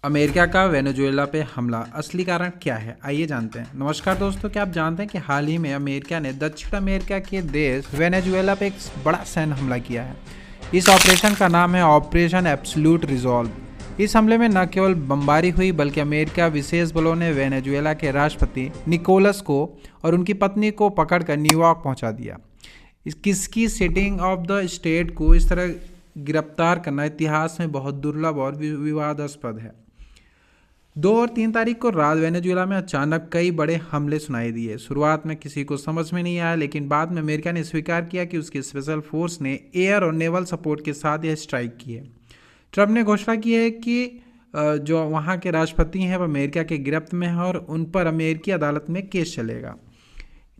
America का Venezuela पे हमला, असली कारण क्या है, आइए जानते हैं। नमस्कार दोस्तों, क्या आप जानते हैं कि हाल ही में अमेरिका ने दक्षिण अमेरिका के देश वेनेजुएला पे एक बड़ा सैन्य हमला किया है। इस ऑपरेशन का नाम है ऑपरेशन एब्सोल्यूट रिजॉल्व। इस हमले में न केवल बमबारी हुई बल्कि अमेरिका विशेष बलों ने वेनेजुएला के राष्ट्रपति निकोलस को और उनकी पत्नी को पकड़कर न्यूयॉर्क पहुंचा दिया। किसकी सिटिंग ऑफ द स्टेट को इस तरह गिरफ्तार करना इतिहास में बहुत दुर्लभ और विवादास्पद है। 2 और 3 तारीख को रात वेनेजुएला में अचानक कई बड़े हमले सुनाई दिए। शुरुआत में किसी को समझ में नहीं आया, लेकिन बाद में अमेरिका ने स्वीकार किया कि उसकी स्पेशल फोर्स ने एयर और नेवल सपोर्ट के साथ यह स्ट्राइक की है। ट्रंप ने घोषणा की है कि जो वहाँ के राष्ट्रपति हैं वो अमेरिका के गिरफ्त में हैं और उन पर अमेरिकी अदालत में केस चलेगा।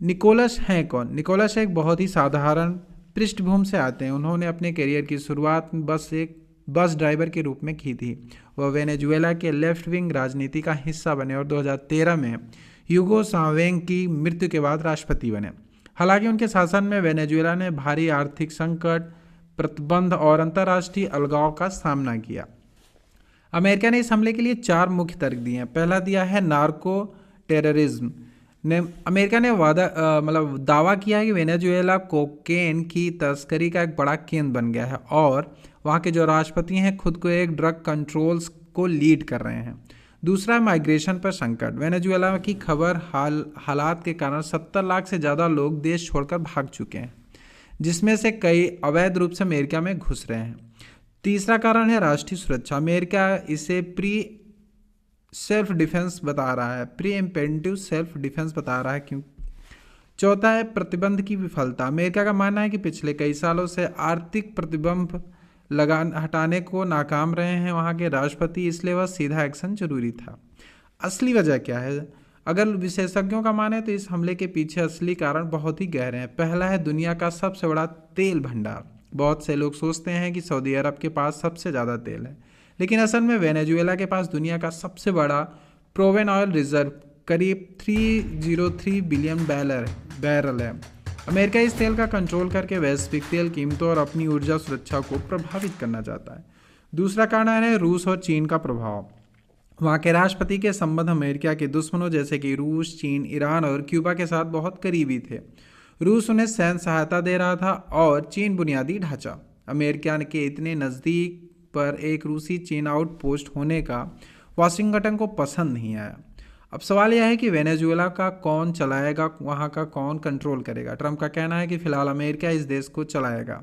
निकोलस हैं कौन? निकोलस एक बहुत ही साधारण पृष्ठभूमि से आते हैं। उन्होंने अपने करियर की शुरुआत बस ड्राइवर के रूप में की थी। वह वेनेजुएला के लेफ्ट विंग राजनीति का हिस्सा बने और 2013 में ह्यूगो चावेज की मृत्यु के बाद राष्ट्रपति बने। हालांकि उनके शासन में वेनेजुएला ने भारी आर्थिक संकट, प्रतिबंध और अंतर्राष्ट्रीय अलगाव का सामना किया। अमेरिका ने इस हमले के लिए 4 मुख्य तर्क दिए हैं। पहला दिया है नार्को टेररिज्म। अमेरिका ने दावा किया है कि वेनेजुएला कोकेन की तस्करी का एक बड़ा केंद्र बन गया है और वहाँ के जो राष्ट्रपति हैं खुद को एक ड्रग कंट्रोल्स को लीड कर रहे हैं। दूसरा, माइग्रेशन पर संकट। वेनेजुएला की खबर हालात के कारण 70 लाख से ज़्यादा लोग देश छोड़कर भाग चुके हैं, जिसमें से कई अवैध रूप से अमेरिका में घुस रहे हैं। तीसरा कारण है राष्ट्रीय सुरक्षा। अमेरिका इसे सेल्फ डिफेंस बता रहा है, प्री इम्पेरेटिव सेल्फ डिफेंस बता रहा है। क्यों? चौथा है प्रतिबंध की विफलता। अमेरिका का मानना है कि पिछले कई सालों से आर्थिक प्रतिबंध हटाने को नाकाम रहे हैं वहाँ के राष्ट्रपति, इसलिए वह सीधा एक्शन जरूरी था। असली वजह क्या है? अगर विशेषज्ञों का माने तो इस हमले के पीछे असली कारण बहुत ही गहरे हैं। पहला है दुनिया का सबसे बड़ा तेल भंडार। बहुत से लोग सोचते हैं कि सऊदी अरब के पास सबसे ज़्यादा तेल है, लेकिन असल में वेनेजुएला के पास दुनिया का सबसे बड़ा प्रोवन ऑयल रिजर्व करीब 303 बिलियन बैरल है। अमेरिका इस तेल का कंट्रोल करके वैश्विक तेल कीमतों और अपनी ऊर्जा सुरक्षा को प्रभावित करना चाहता है। दूसरा कारण है रूस और चीन का प्रभाव। वहाँ के राष्ट्रपति के संबंध अमेरिका के दुश्मनों जैसे कि रूस, चीन, ईरान और क्यूबा के साथ बहुत करीबी थे। रूस उन्हें सैन्य सहायता दे रहा था और चीन बुनियादी ढांचा। अमेरिका के इतने नज़दीक पर एक रूसी चीन आउटपोस्ट होने का वाशिंगटन को पसंद नहीं आया। अब सवाल यह है कि वेनेजुएला का कौन चलाएगा, वहाँ का कौन कंट्रोल करेगा? ट्रंप का कहना है कि फिलहाल अमेरिका इस देश को चलाएगा।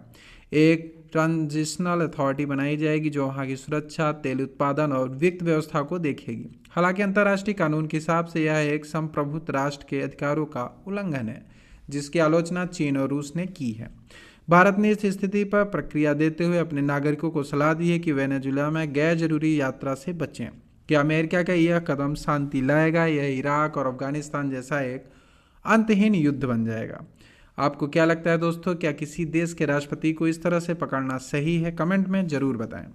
एक ट्रांजिशनल अथॉरिटी बनाई जाएगी जो वहाँ की सुरक्षा, तेल उत्पादन और वित्त व्यवस्था को देखेगी। हालांकि अंतर्राष्ट्रीय कानून के हिसाब से यह एक संप्रभुत्व राष्ट्र के अधिकारों का उल्लंघन है, जिसकी आलोचना चीन और रूस ने की है। भारत ने इस स्थिति पर प्रतिक्रिया देते हुए अपने नागरिकों को सलाह दी है कि वेनेजुएला में गैर जरूरी यात्रा से बचें। कि अमेरिका का यह कदम शांति लाएगा, यह इराक और अफगानिस्तान जैसा एक अंतहीन युद्ध बन जाएगा। आपको क्या लगता है दोस्तों, क्या किसी देश के राष्ट्रपति को इस तरह से पकड़ना सही है? कमेंट में ज़रूर बताएं।